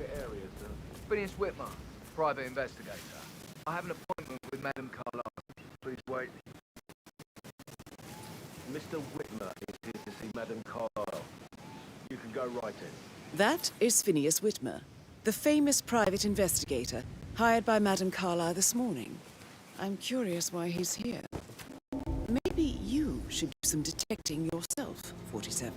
private area, sir? Phineas Whitmer, private investigator. I have an appointment with Madame Carlyle. Please wait. Mr. Whitmer is here to see Madame Carlyle. You can go right in. That is Phineas Whitmer, the famous private investigator hired by Madame Carlyle this morning. I'm curious why he's here. Maybe you should do some detecting yourself, 47.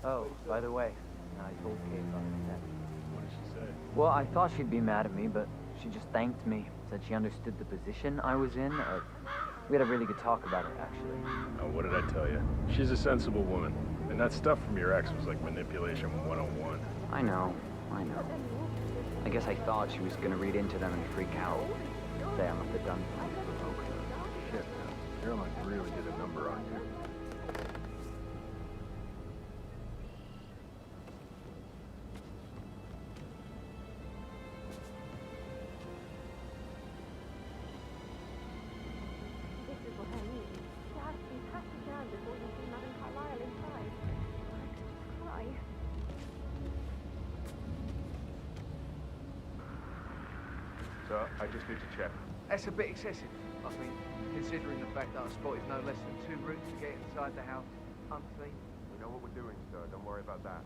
Oh, by the way, I told Kate about the test. What did she say? Well, I thought she'd be mad at me, but she just thanked me. Said she understood the position I was in. We had a really good talk about it, actually. Oh, what did I tell you? She's a sensible woman. And that stuff from your ex was like manipulation 101. I know. I guess I thought she was gonna read into them and freak out. Say I must have done something to provoke her. Shit, man. Caroline really did a number on you. So, I just need to check. That's a bit excessive, I think, considering the fact that I spotted no less than 2 routes to get inside the house unseen. We know what we're doing, sir. Don't worry about that.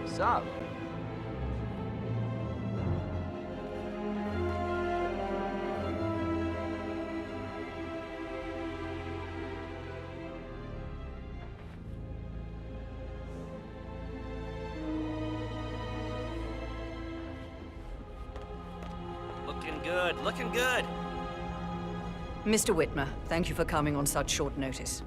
What's up? Looking good. Mr. Whitmer, thank you for coming on such short notice.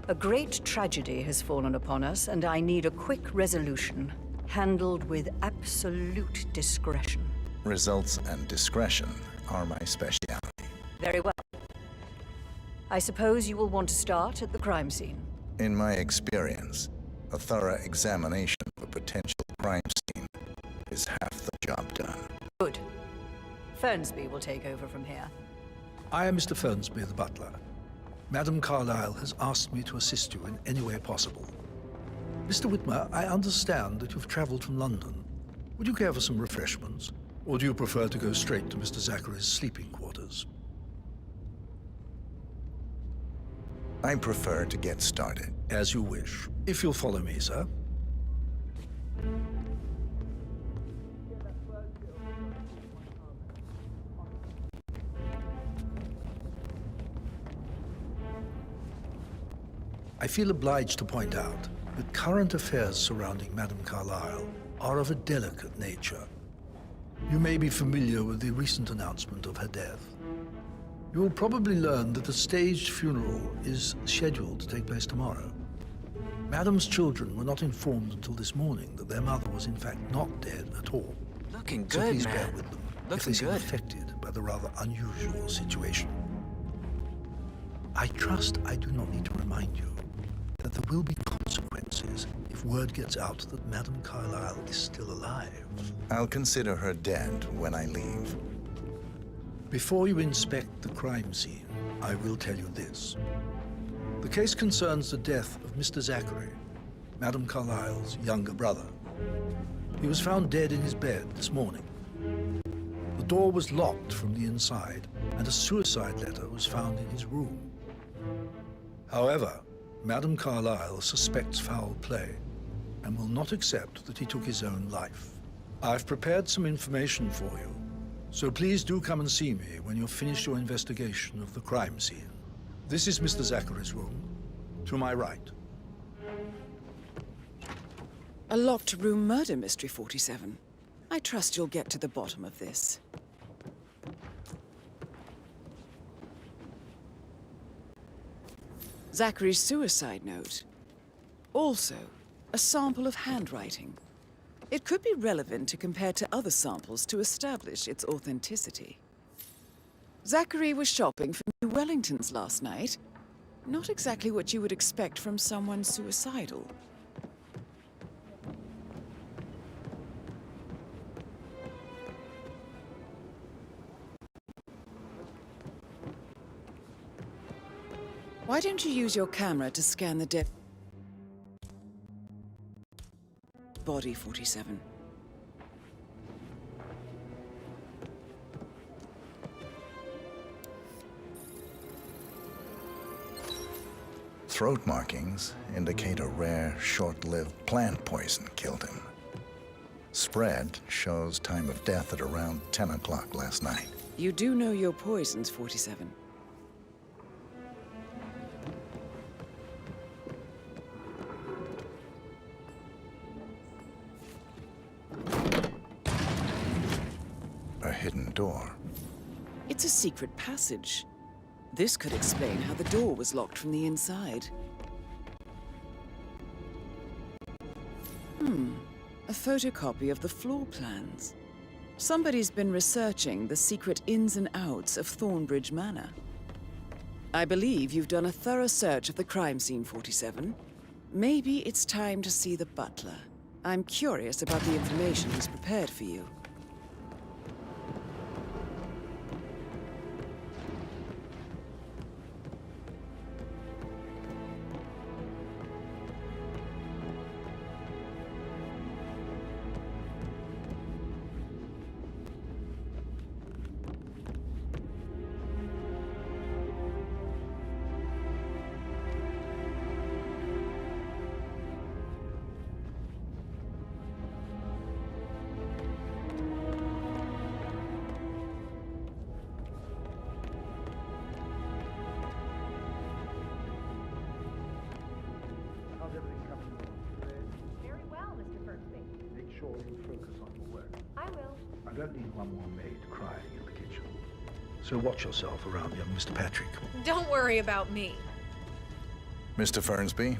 A great tragedy has fallen upon us, and I need a quick resolution, handled with absolute discretion. Results and discretion are my specialty. Very well. I suppose you will want to start at the crime scene. In my experience, a thorough examination of a potential crime scene is half the job done. Good. Fernsby will take over from here. I am Mr. Fernsby, the butler. Madame Carlyle has asked me to assist you in any way possible. Mr. Whitmer, I understand that you've traveled from London. Would you care for some refreshments? Or do you prefer to go straight to Mr. Zachary's sleeping quarters? I prefer to get started. As you wish. If you'll follow me, sir. I feel obliged to point out that current affairs surrounding Madame Carlyle are of a delicate nature. You may be familiar with the recent announcement of her death. You will probably learn that a staged funeral is scheduled to take place tomorrow. Madame's children were not informed until this morning that their mother was in fact not dead at all. Looking So good, please man. bear with them if Looking they seem good. affected by the rather unusual situation. I trust I do not need to remind you that there will be consequences if word gets out that Madame Carlyle is still alive. I'll consider her dead when I leave. Before you inspect the crime scene, I will tell you this. The case concerns the death of Mr. Zachary, Madame Carlyle's younger brother. He was found dead in his bed this morning. The door was locked from the inside, and a suicide letter was found in his room. However, Madame Carlyle suspects foul play and will not accept that he took his own life. I've prepared some information for you, so please do come and see me when you've finished your investigation of the crime scene. This is Mr. Zachary's room, to my right. A locked room murder mystery, 47. I trust you'll get to the bottom of this. Zachary's suicide note. Also, a sample of handwriting. It could be relevant to compare to other samples to establish its authenticity. Zachary was shopping for New Wellingtons last night. Not exactly what you would expect from someone suicidal. Why don't you use your camera to scan the dead body, 47? Throat markings indicate a rare, short-lived plant poison killed him. Spread shows time of death at around 10 o'clock last night. You do know your poisons, 47. A hidden door. It's a secret passage. This could explain how the door was locked from the inside. A photocopy of the floor plans. Somebody's been researching the secret ins and outs of Thornbridge Manor. I believe you've done a thorough search of the crime scene, 47. Maybe it's time to see the butler. I'm curious about the information he's prepared for you. How's everything coming along? Very well, Mr. Fernsby. Make sure you focus on your work. I will. I don't need one more maid crying in the kitchen. So watch yourself around young Mr. Patrick. Don't worry about me. Mr. Fernsby,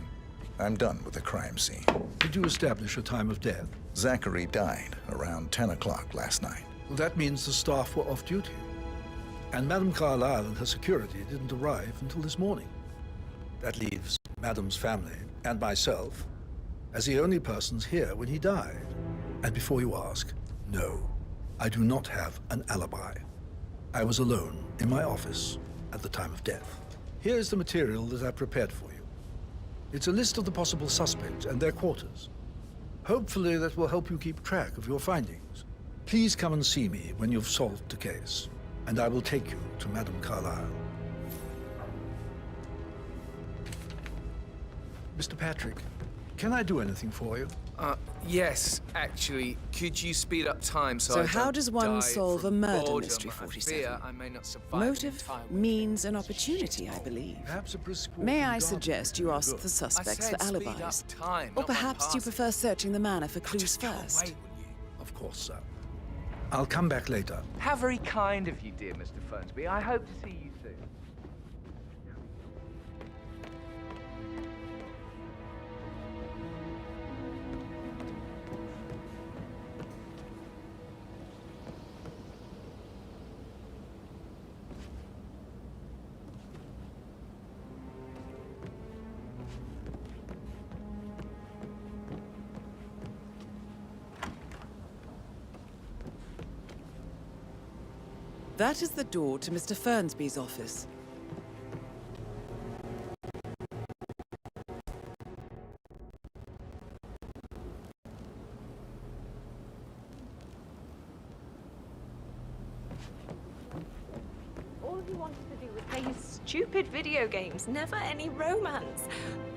I'm done with the crime scene. Did you establish a time of death? Zachary died around 10 o'clock last night. Well, that means the staff were off duty. And Madame Carlyle and her security didn't arrive until this morning. That leaves Madame's family and myself as the only persons here when he died. And before you ask, no, I do not have an alibi. I was alone in my office at the time of death. Here's the material that I prepared for you. It's a list of the possible suspects and their quarters. Hopefully that will help you keep track of your findings. Please come and see me when you've solved the case, and I will take you to Madame Carlyle. Mr. Patrick, can I do anything for you? Yes, actually. Could you speed up time so I So don't how does one die solve a from murder boredom? mystery, I 47? fear I may not survive an Motive entire week. means an opportunity, I believe. Perhaps a brisk walk May in the I garden suggest would you do ask good. the I suspects said for speed alibis? up time, Or not my perhaps you passing. prefer searching the manor for clues Just go first? away, will you? Of course, sir. I'll come back later. How very kind of you, dear Mr. Fernsby. I hope to see you soon. That is the door to Mr. Fernsby's office. All you wanted to do was play your stupid video games, never any romance.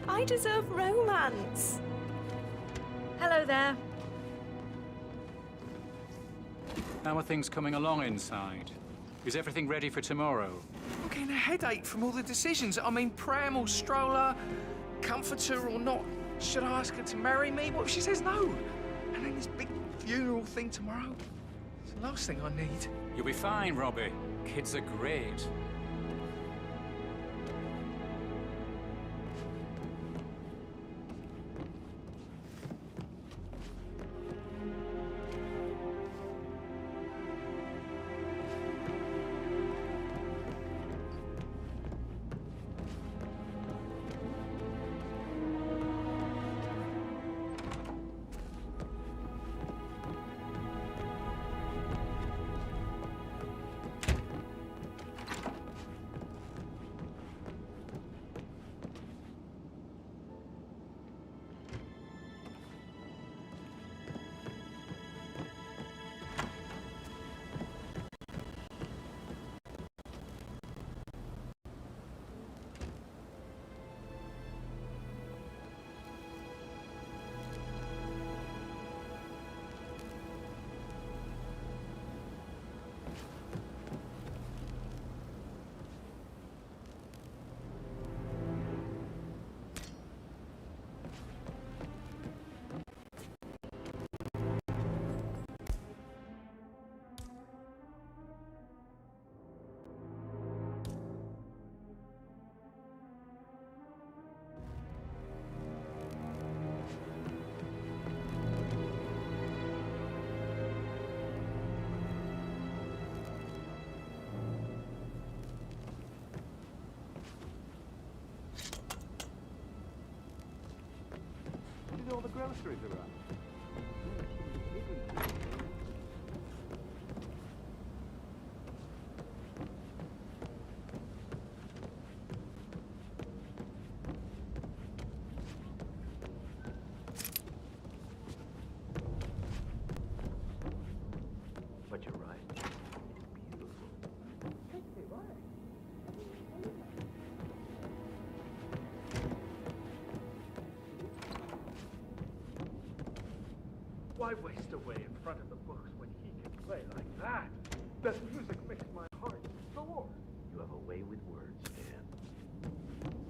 I deserve romance. Hello there. How are things coming along inside? Is everything ready for tomorrow? I'm getting a headache from all the decisions. I mean, pram or stroller, comforter or not. Should I ask her to marry me? What if she says no? And then this big funeral thing tomorrow? It's the last thing I need. You'll be fine, Robbie. Kids are great. Did all the groceries around? But you're right. It's beautiful. Why waste away in front of the books when he can play like that? The music makes my heart soar. You have a way with words, Dan.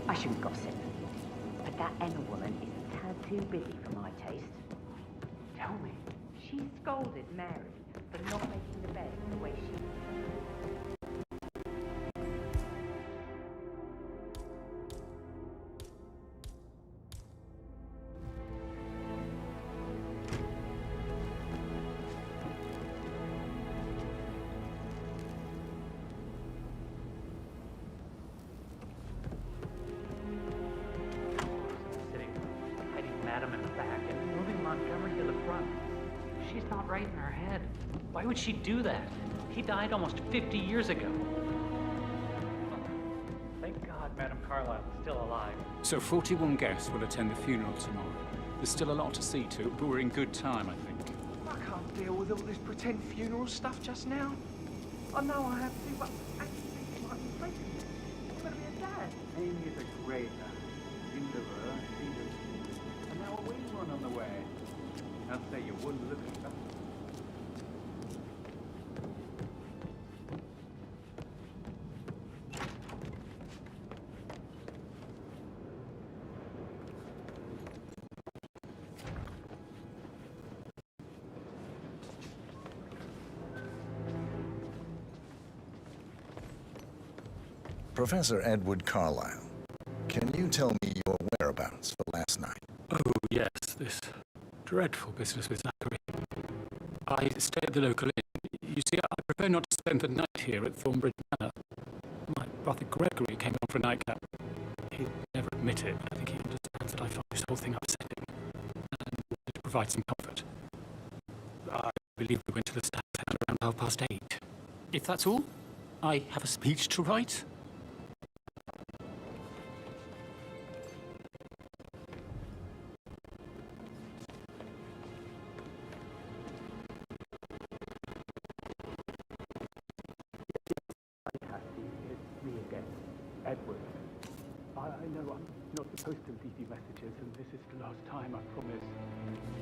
I shouldn't gossip, but that Emma woman is a tad too busy for my taste. Tell me. She scolded Mary for not making the bed the way she... Sitting, hiding Madam in the back and moving Montgomery to the She's not right in her head. Why would she do that? He died almost 50 years ago. Thank God Madame Carlyle is still alive. So 41 guests will attend the funeral tomorrow. There's still a lot to see to, but we're in good time, I think. I can't deal with all this pretend funeral stuff just now. I know I have to, but actually, I'm afraid I'm going to be a dad. Amy is a great into her, and now a wee one on the way. I'd say you wouldn't look at that. Professor Edward Carlyle, can you tell me your whereabouts for last night? Oh, yes, this dreadful business with Zachary. I stay at the local inn. You see, I prefer not to spend the night here at Thornbridge Manor. My brother Gregory came on for a nightcap. He'd never admit it. I think he understands that I found this whole thing upsetting and wanted to provide some comfort. I believe we went to the Stag's around 8:30. If that's all, I have a speech to write. Edward, I know I'm not supposed to leave you messages, and this is the last time, I promise.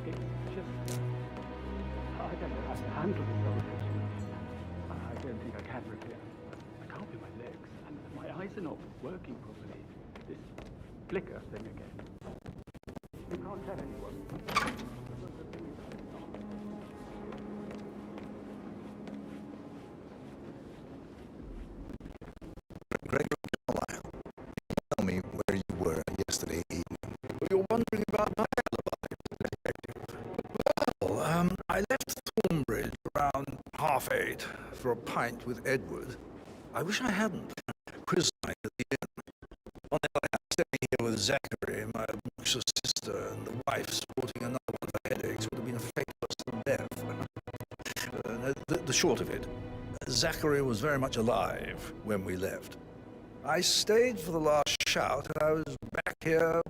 It's just... I don't know how to handle this conversation. I don't think I can repair. I can't feel my legs, and my eyes are not working properly. This flicker thing again. You can't tell anyone. Gregory Carlyle, can you tell me where you were yesterday evening? You're wondering about my alibi, Detective. Well, I left Thornbridge around 8:30 for a pint with Edward. I wish I hadn't. Quiz night at the inn. On the other hand, I'm staying here with Zachary, my obnoxious sister, and the wife sporting another one of her headaches would have been a fate worse than death. The short of it, Zachary was very much alive when we left. I stayed for the last shout, and I was back here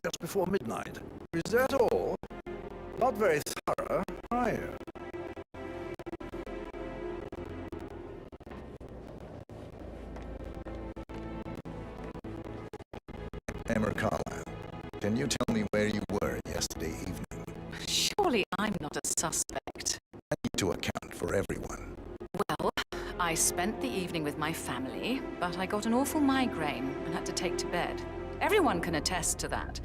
just before midnight. Is that all? Not very thorough, are you? Emma Carlyle, can you tell me where you were yesterday evening? Surely I'm not a suspect. I need to account for everyone. Well, I spent the evening with my family, but I got an awful migraine and had to take to bed. Everyone can attest to that.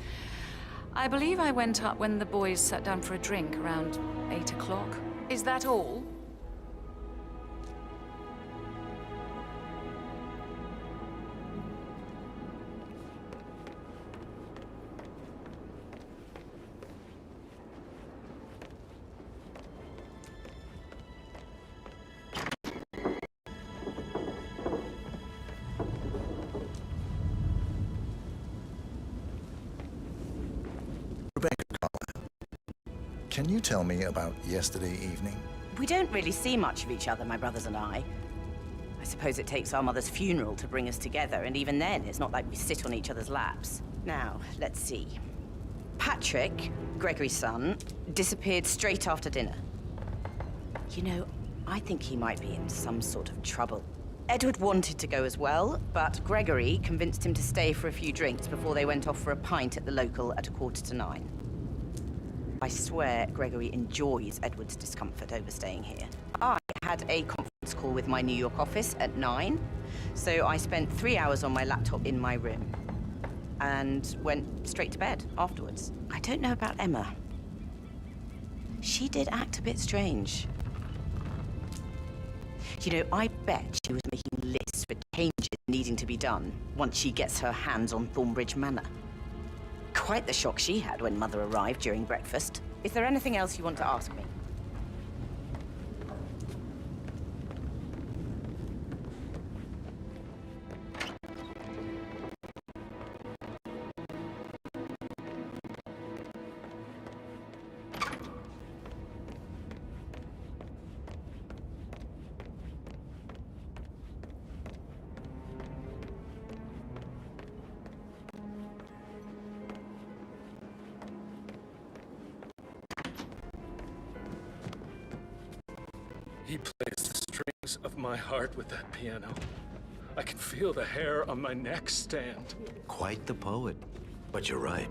I believe I went up when the boys sat down for a drink around 8 o'clock. Is that all? Can you tell me about yesterday evening? We don't really see much of each other, my brothers and I. I suppose it takes our mother's funeral to bring us together, and even then, it's not like we sit on each other's laps. Now, let's see. Patrick, Gregory's son, disappeared straight after dinner. You know, I think he might be in some sort of trouble. Edward wanted to go as well, but Gregory convinced him to stay for a few drinks before they went off for a pint at the local at 9:15. I swear Gregory enjoys Edward's discomfort overstaying here. I had a conference call with my New York office at 9, so I spent 3 hours on my laptop in my room and went straight to bed afterwards. I don't know about Emma. She did act a bit strange. You know, I bet she was making lists for changes needing to be done once she gets her hands on Thornbridge Manor. Quite the shock she had when Mother arrived during breakfast. Is there anything else you want to ask me? He plays the strings of my heart with that piano. I can feel the hair on my neck stand. Quite the poet. But you're right.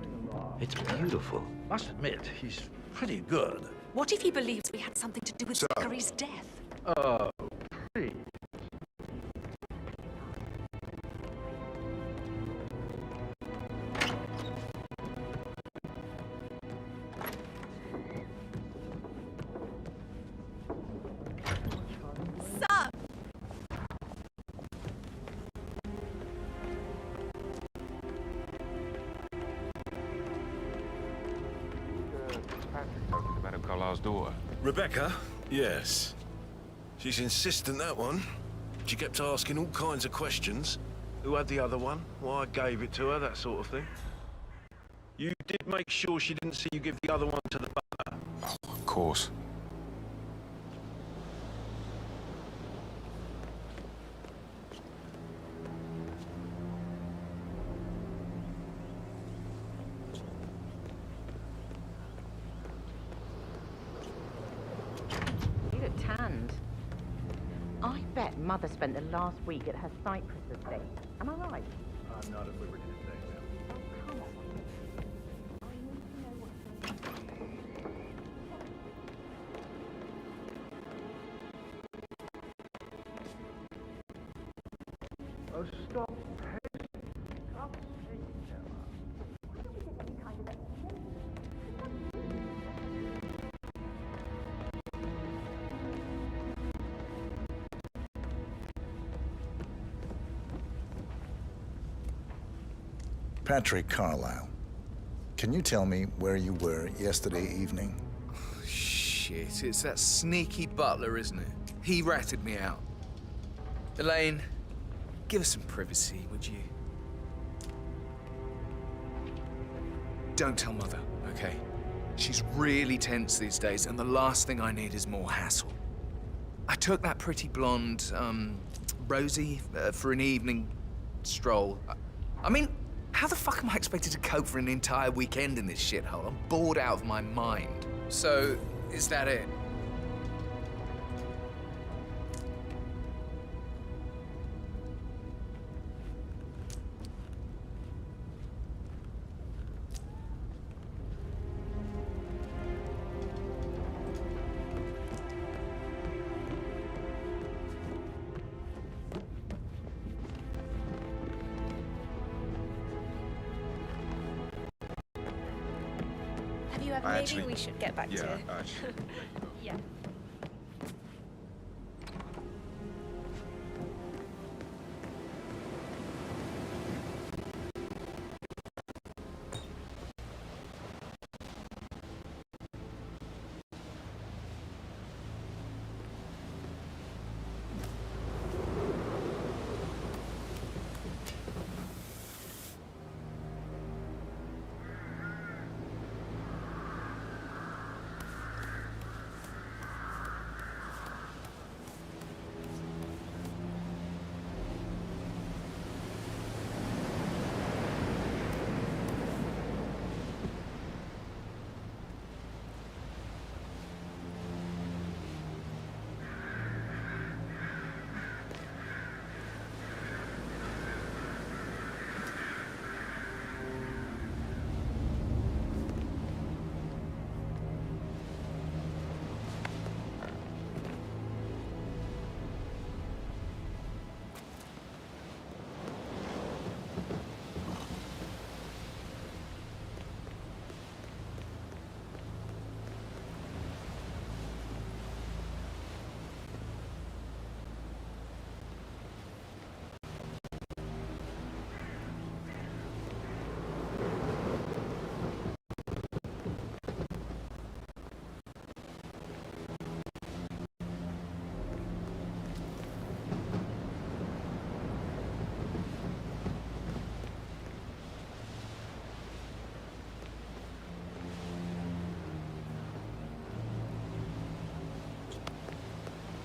It's beautiful. Must admit, he's pretty good. What if he believes we had something to do with Zachary's death? Oh, please. Sir! Madame Carlyle's daughter. Rebecca? Yes. She's insistent, that one. She kept asking all kinds of questions. Who had the other one? Why I gave it to her, that sort of thing. You did make sure she didn't see you give the other one to the butler? Oh, of course. You look tanned. I bet Mother spent the last week at her Cyprus estate. Am I right? I'm not at liberty to say that. Oh, come on. I need to know what's Oh, stop. Stop shaking them up. Patrick Carlyle, can you tell me where you were yesterday evening? Shit, it's that sneaky butler, isn't it? He ratted me out. Elaine, give us some privacy, would you? Don't tell Mother, okay? She's really tense these days, and the last thing I need is more hassle. I took that pretty blonde, Rosie, for an evening stroll. I mean, how the fuck am I expected to cope for an entire weekend in this shithole? I'm bored out of my mind. So, is that it? Have you ever? Maybe we should get back to. Yeah.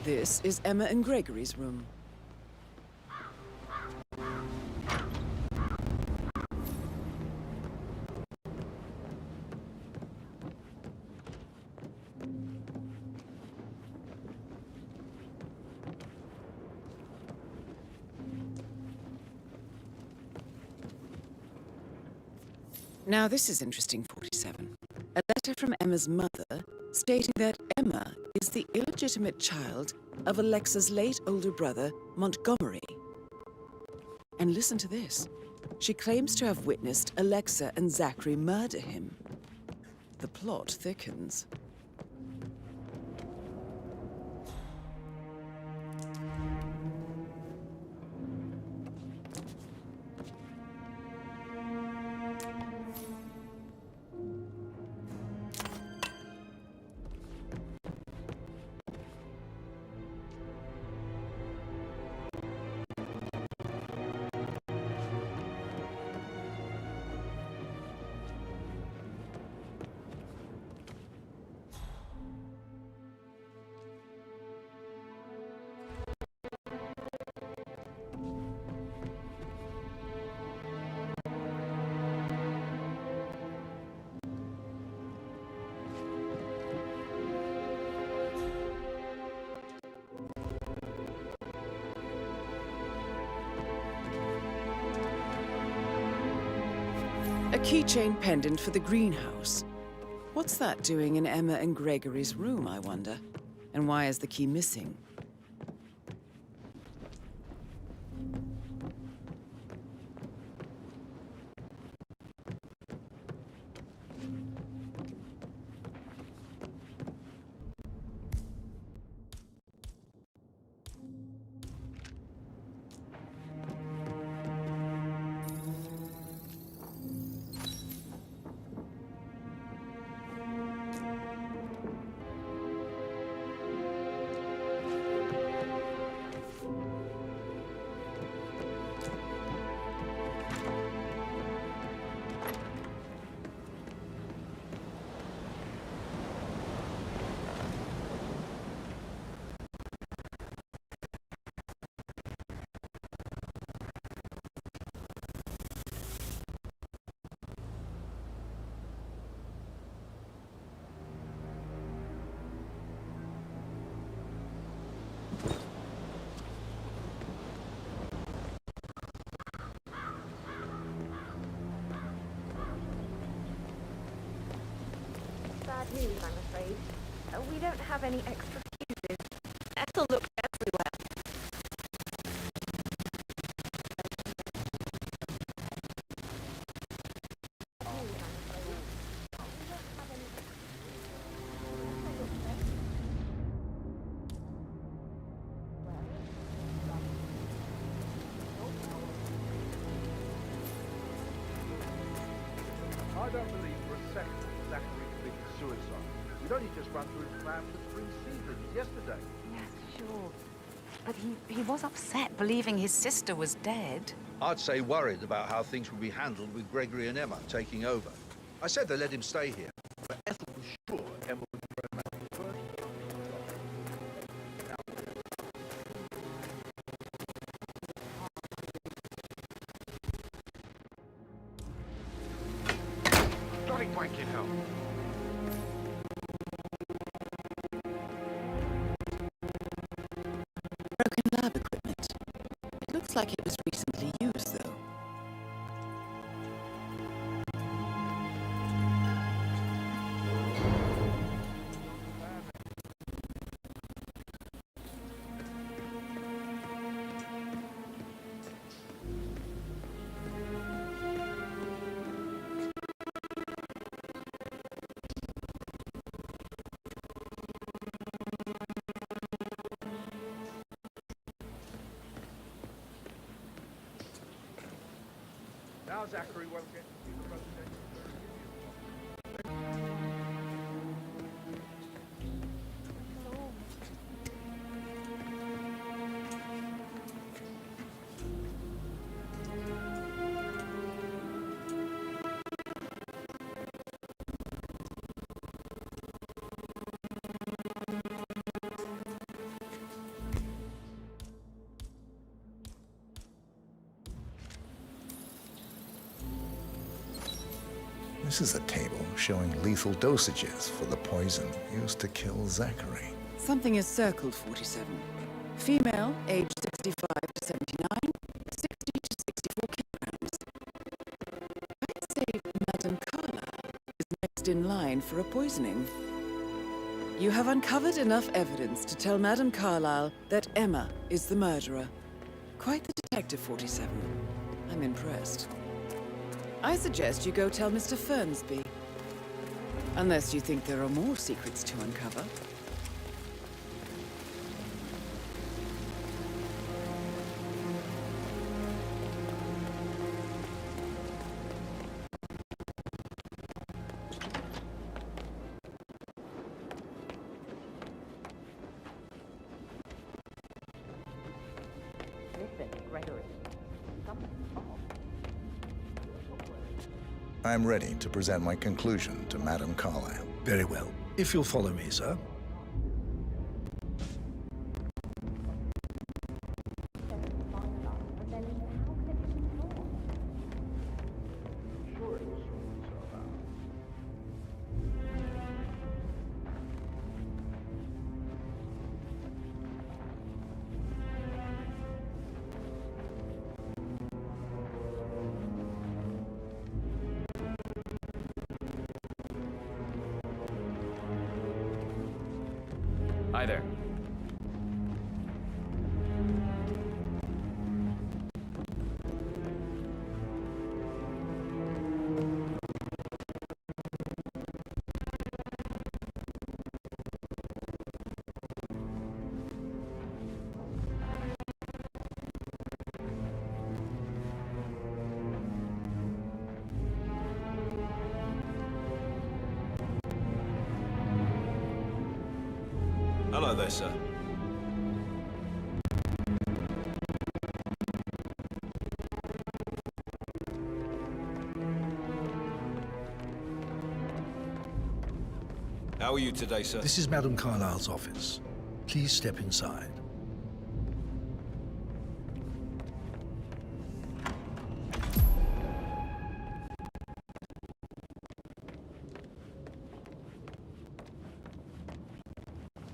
This is Emma and Gregory's room. Now this is interesting, 47. A letter from Emma's mother stating that Emma is the illegitimate child of Alexa's late older brother, Montgomery. And listen to this. She claims to have witnessed Alexa and Zachary murder him. The plot thickens. A keychain pendant for the greenhouse. What's that doing in Emma and Gregory's room, I wonder? And why is the key missing? Bad news, I'm afraid. We don't have any extra fuses. Ethel looked everywhere. I don't believe for a second that Zachary committed suicide. We'd only just run through his plan for the spring season yesterday. Yes, sure. But he was upset believing his sister was dead. I'd say worried about how things would be handled with Gregory and Emma taking over. I said they let him stay here. But Ethel was sure Emma would be romantic first. Bloody wanking hell. Broken lab equipment. It looks like it was recently used, though. Now Zachary won't get to see the president. This is a table showing lethal dosages for the poison used to kill Zachary. Something is circled, 47. Female, age 65 to 79, 60 to 64 kilograms. I'd say Madame fine for a poisoning. You have uncovered enough evidence to tell Madame Carlyle that Emma is the murderer. Quite the detective, 47. I'm impressed. I suggest you go tell Mr. Fernsby. Unless you think there are more secrets to uncover. Gregory. Something's wrong. I'm ready to present my conclusion to Madame Carlyle. Very well. If you'll follow me, sir. Hi there. Hello there, sir. How are you today, sir? This is Madame Carlyle's office. Please step inside.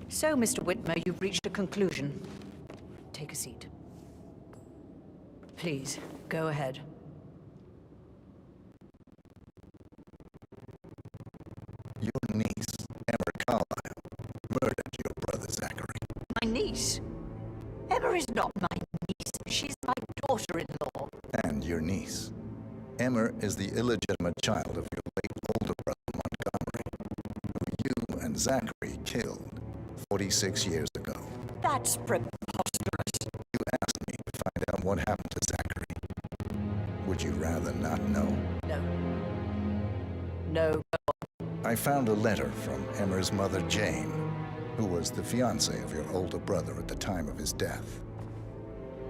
So, Mr. Whitmer, you've reached a conclusion. Take a seat. Please, go ahead. Your niece, Emma Carlyle, murdered your brother Zachary. My niece? Emma is not my niece. She's my daughter-in-law. And your niece. Emma is the illegitimate child of your late older brother Montgomery, who you and Zachary killed 46 years ago. That's preposterous. You asked me to find out what happened to Zachary. Would you rather not know? No. No. I found a letter from Emma's mother, Jane, who was the fiancée of your older brother at the time of his death.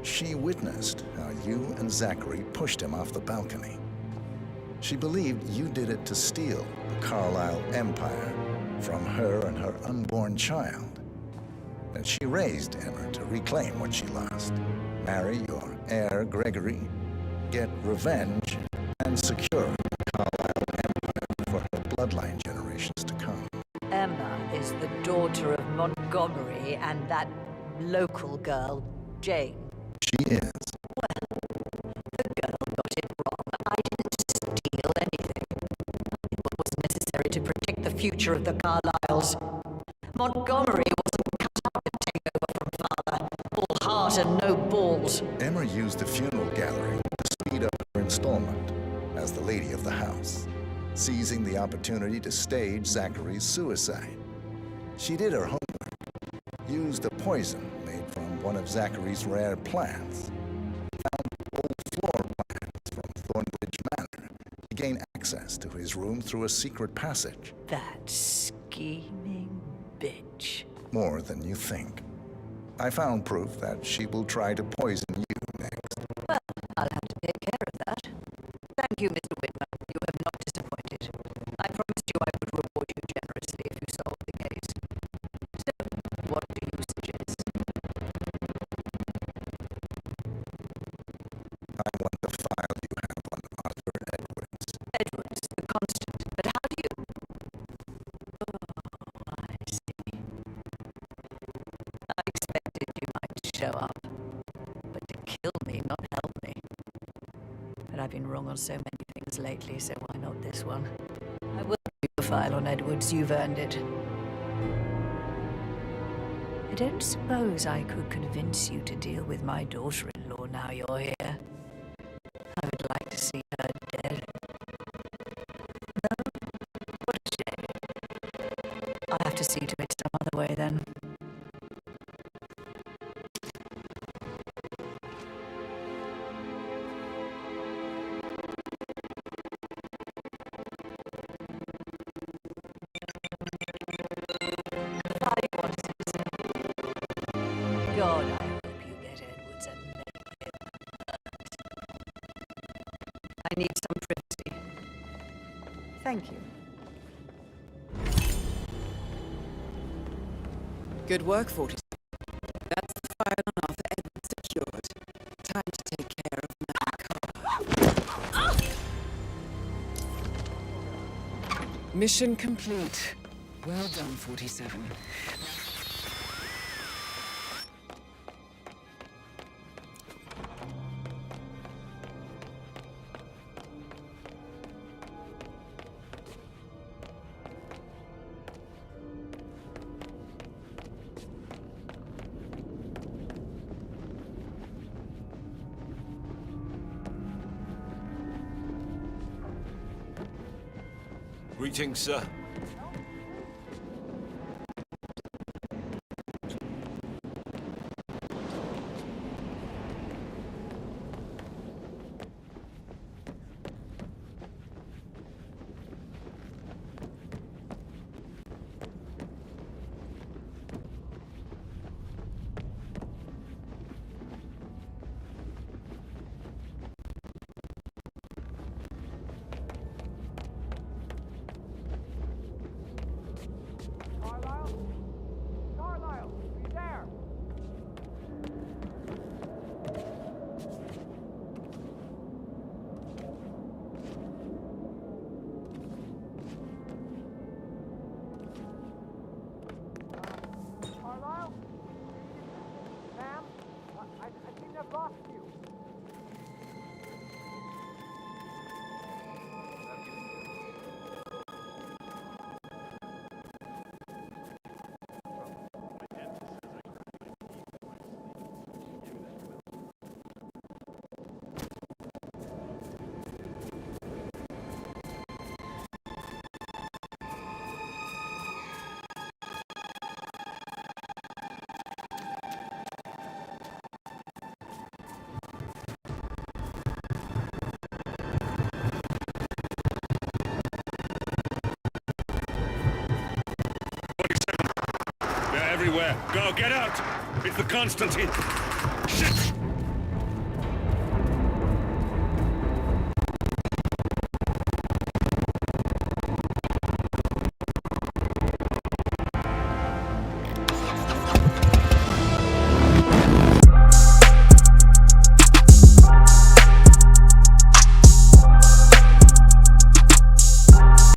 She witnessed how you and Zachary pushed him off the balcony. She believed you did it to steal the Carlyle empire from her and her unborn child. And she raised Emma to reclaim what she lost, marry your heir, Gregory, get revenge, and secure the Carlyle empire for her bloodline generations to come. Emma is the daughter of Montgomery and that local girl, Jane. She is. The girl got it wrong. I didn't steal anything. I did what was necessary to protect the future of the Carlyles. Montgomery wasn't cut out to take over from father. All heart and no balls. Emma used the funeral gathering to speed up her installment as the lady of the house, seizing the opportunity to stage Zachary's suicide. She did her homework, used a poison made from one of Zachary's rare plants, found old floor plans from Thornbridge Manor to gain access to his room through a secret passage. That scheming bitch. More than you think. I found proof that she will try to poison you next. Well, I'll have to take care of that. Thank you, Mr. Whitmer. You have not disappointed. I promised you I would reward you generously if you solved the case. So, what do you suggest? I want the file you have on Arthur Edwards. Edwards, the constant. But how do you... Oh, I see. I expected you might show up. But to kill me, not help me. But I've been wrong on so many things lately, so why not this one? I will give you the profile on Edwards. You've earned it. I don't suppose I could convince you to deal with my daughter-in-law now you're here. I would like to see her dead. No? What a shame. I'll have to see to it some other way then. God, I hope you get Edwards and make him hurt. I need some privacy. Thank you. Good work, 47. That's the file on Arthur Edwards secured. Time to take care of Madame Carr. Mission complete. Well done, 47. Greetings, sir. Everywhere. Go, get out! It's the Constantine! Shit!